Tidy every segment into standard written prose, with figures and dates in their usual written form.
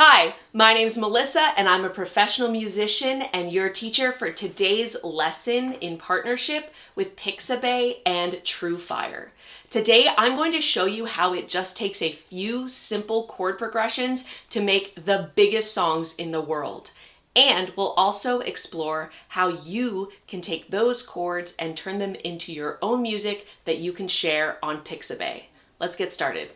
Hi, my name's Melissa and I'm a professional musician and your teacher for today's lesson in partnership with Pixabay and TrueFire. Today I'm going to show you how it just takes a few simple chord progressions to make the biggest songs in the world. And we'll also explore how you can take those chords and turn them into your own music that you can share on Pixabay. Let's get started.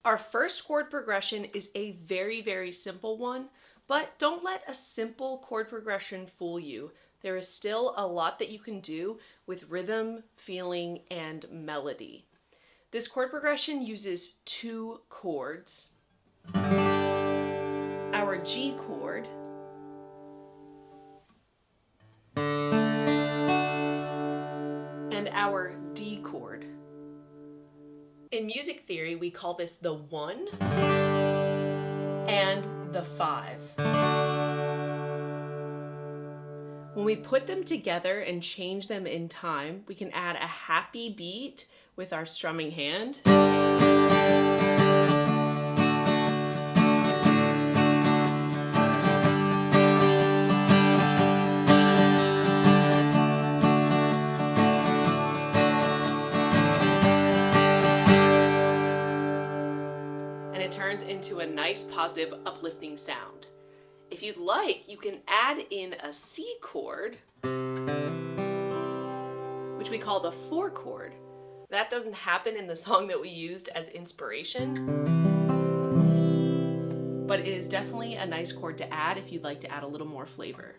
Our first chord progression is a very simple one, but don't let a simple chord progression fool you. There is still a lot that you can do with rhythm, feeling, and melody. This chord progression uses two chords, our G chord, and our D chord. In music theory, we call this the 1 and the 5. When we put them together and change them in time, we can add a happy beat with our strumming hand. It turns into a nice, positive, uplifting sound. If you'd like, you can add in a C chord, which we call the 4 chord. That doesn't happen in the song that we used as inspiration, but it is definitely a nice chord to add if you'd like to add a little more flavor.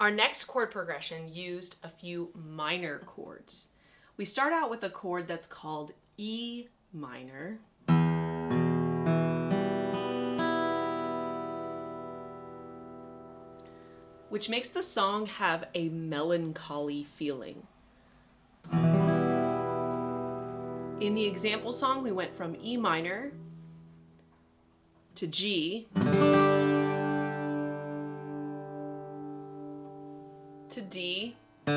Our next chord progression used a few minor chords. We start out with a chord that's called E minor. Which makes the song have a melancholy feeling. In the example song, we went from E minor to G to D to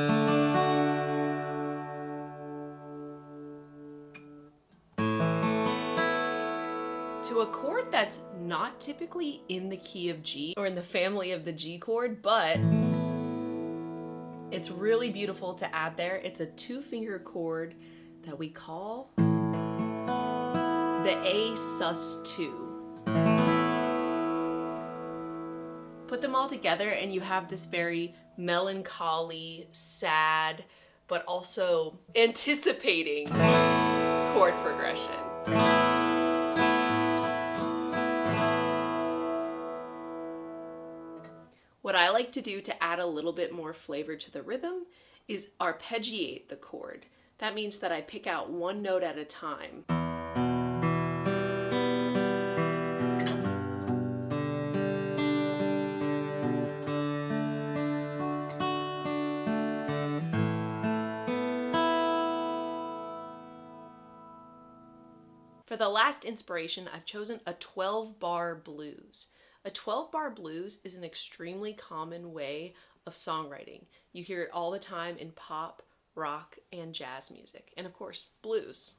a chord that's not typically in the key of G or in the family of the G chord, but it's really beautiful to add there. It's a 2-finger chord that we call the A sus2. Put them all together and you have this very melancholy, sad, but also anticipating chord progression. What I like to do to add a little bit more flavor to the rhythm is arpeggiate the chord. That means that I pick out one note at a time. For the last inspiration, I've chosen a 12-bar blues. A 12-bar blues is an extremely common way of songwriting. You hear it all the time in pop, rock, and jazz music, and of course, blues.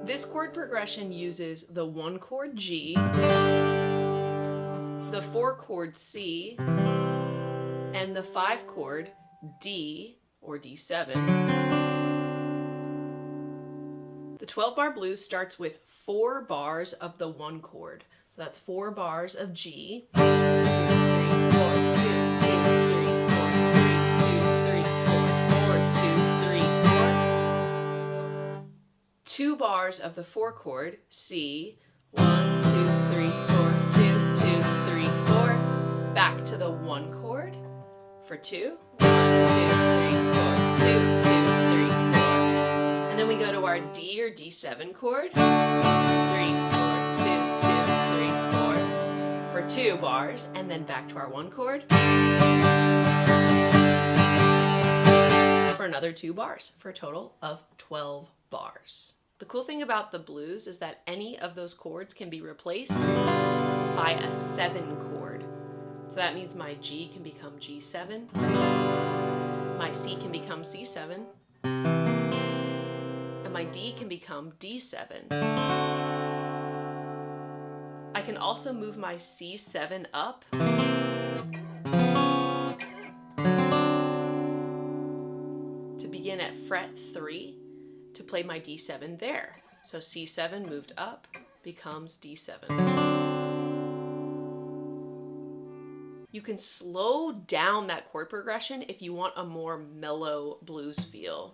This chord progression uses the 1-chord G, the 4-chord C, and the 5-chord D or D7. The 12-bar blues starts with 4 bars of the 1 chord. So that's 4 bars of G. 2, 3, 4, 2, 2, 3, 4, 3, 2, 3, 4, 4, 2, 3, 4. 2 bars of the 4 chord, C, 1, 2, 3, 4, 2, 2, 3, 4. Back to the 1 chord for 2, 1, 2, 3, 4, 2, 2, 3, 4. And then we go to our D or D7 chord, 3, 4, 2, 2, 3, 4, for 2 bars, and then back to our 1 chord for another 2 bars, for a total of 12 bars. The cool thing about the blues is that any of those chords can be replaced by a 7 chord. So that means my G can become G7, my C can become C7, and my D can become D7. I can also move my C7 up to begin at fret 3 to play my D7 there. So C7 moved up becomes D7. You can slow down that chord progression if you want a more mellow blues feel.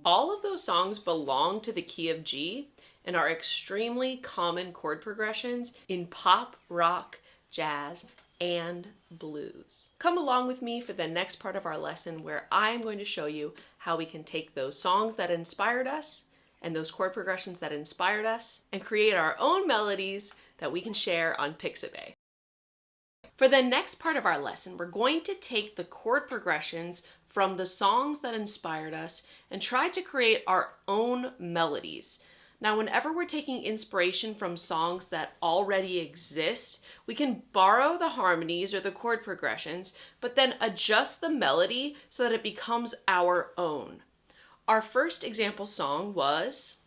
All of those songs belong to the key of G and are extremely common chord progressions in pop, rock, jazz, and blues. Come along with me for the next part of our lesson where I'm going to show you how we can take those songs that inspired us and those chord progressions that inspired us and create our own melodies that we can share on Pixabay. For the next part of our lesson, we're going to take the chord progressions from the songs that inspired us and try to create our own melodies. Now, whenever we're taking inspiration from songs that already exist, we can borrow the harmonies or the chord progressions, but then adjust the melody so that it becomes our own. Our first example song was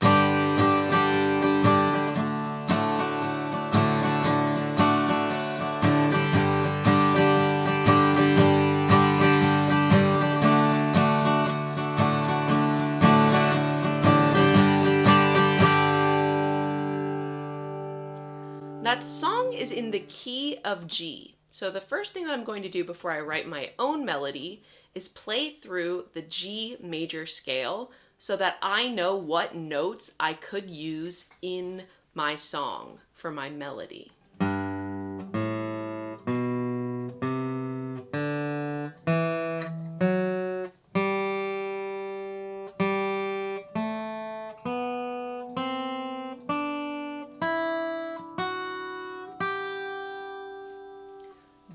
that song is in the key of G. So the first thing that I'm going to do before I write my own melody is play through the G major scale so that I know what notes I could use in my song for my melody.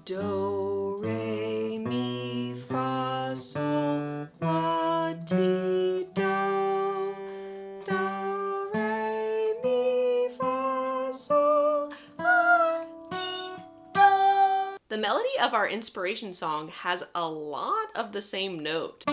Do, re, mi, fa, sol, la, ti, do. Do, re, mi, fa, sol, la, ti, do. The melody of our inspiration song has a lot of the same note.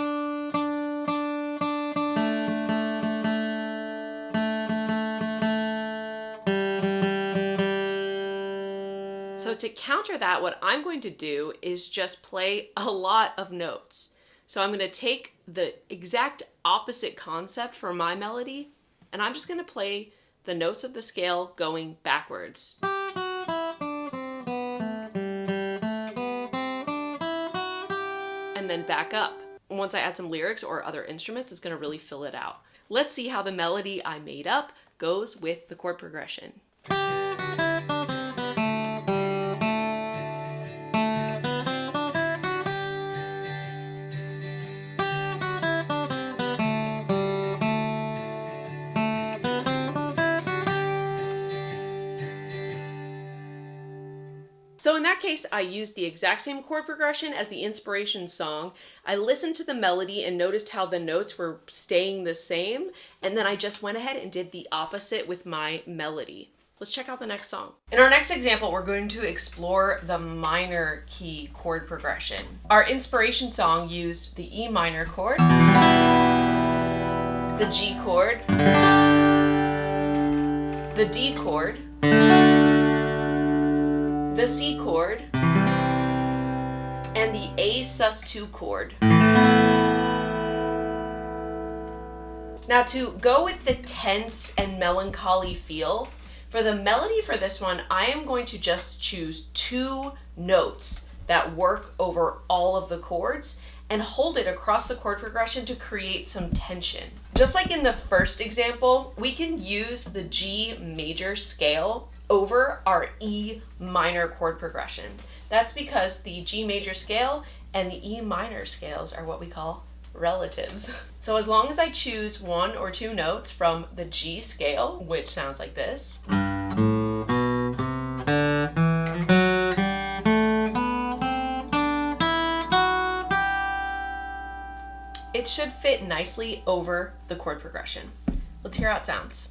So to counter that, what I'm going to do is just play a lot of notes. So I'm going to take the exact opposite concept for my melody, and I'm just going to play the notes of the scale going backwards. And then back up. Once I add some lyrics or other instruments, it's going to really fill it out. Let's see how the melody I made up goes with the chord progression. So in that case, I used the exact same chord progression as the inspiration song. I listened to the melody and noticed how the notes were staying the same, and then I just went ahead and did the opposite with my melody. Let's check out the next song. In our next example, we're going to explore the minor key chord progression. Our inspiration song used the E minor chord, the G chord, the D chord, the C chord, and the A sus2 chord. Now to go with the tense and melancholy feel, for the melody for this one, I am going to just choose 2 notes that work over all of the chords and hold it across the chord progression to create some tension. Just like in the first example, we can use the G major scale over our E minor chord progression. That's because the G major scale and the E minor scales are what we call relatives. So as long as I choose 1 or 2 notes from the G scale, which sounds like this, it should fit nicely over the chord progression. Let's hear how it sounds.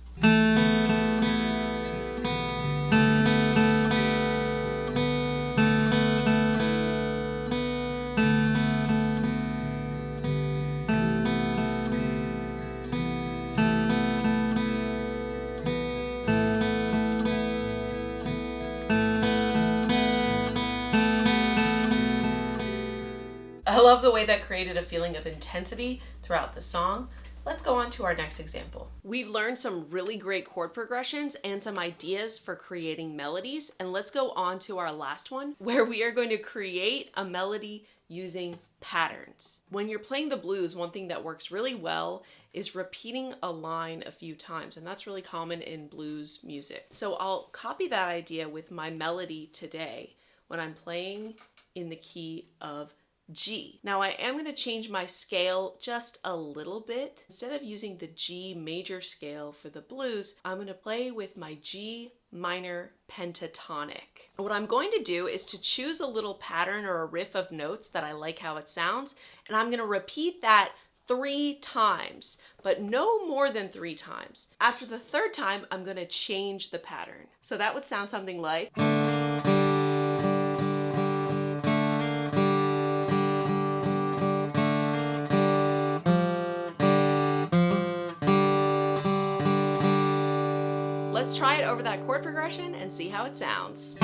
I love the way that created a feeling of intensity throughout the song. Let's go on to our next example. We've learned some really great chord progressions and some ideas for creating melodies, and let's go on to our last one, where we are going to create a melody using patterns. When you're playing the blues, one thing that works really well is repeating a line a few times, and that's really common in blues music. So I'll copy that idea with my melody today when I'm playing in the key of G. Now I am going to change my scale just a little bit. Instead of using the G major scale for the blues, I'm going to play with my G minor pentatonic. What I'm going to do is to choose a little pattern or a riff of notes that I like how it sounds, and I'm going to repeat that 3 times, but no more than 3 times. After the 3rd time, I'm going to change the pattern. So that would sound something like... Let's try it over that chord progression and see how it sounds.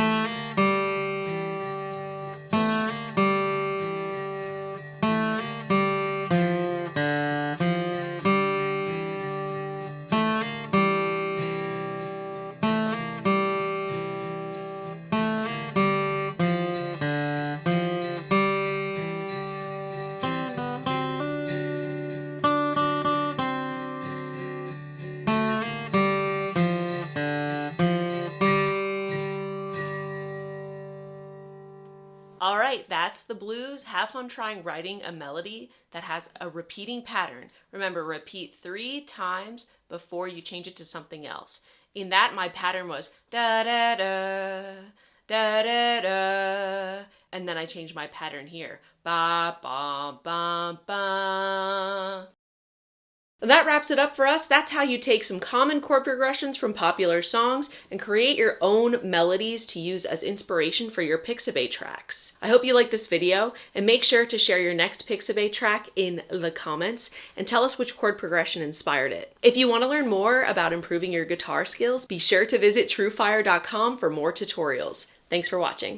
All right, that's the blues. Have fun trying writing a melody that has a repeating pattern. Remember, repeat 3 times before you change it to something else. In that, my pattern was da da da, da da da, and then I changed my pattern here. Ba ba ba ba. And that wraps it up for us. That's how you take some common chord progressions from popular songs and create your own melodies to use as inspiration for your Pixabay tracks. I hope you like this video, and make sure to share your next Pixabay track in the comments and tell us which chord progression inspired it. If you want to learn more about improving your guitar skills, be sure to visit TrueFire.com for more tutorials. Thanks for watching.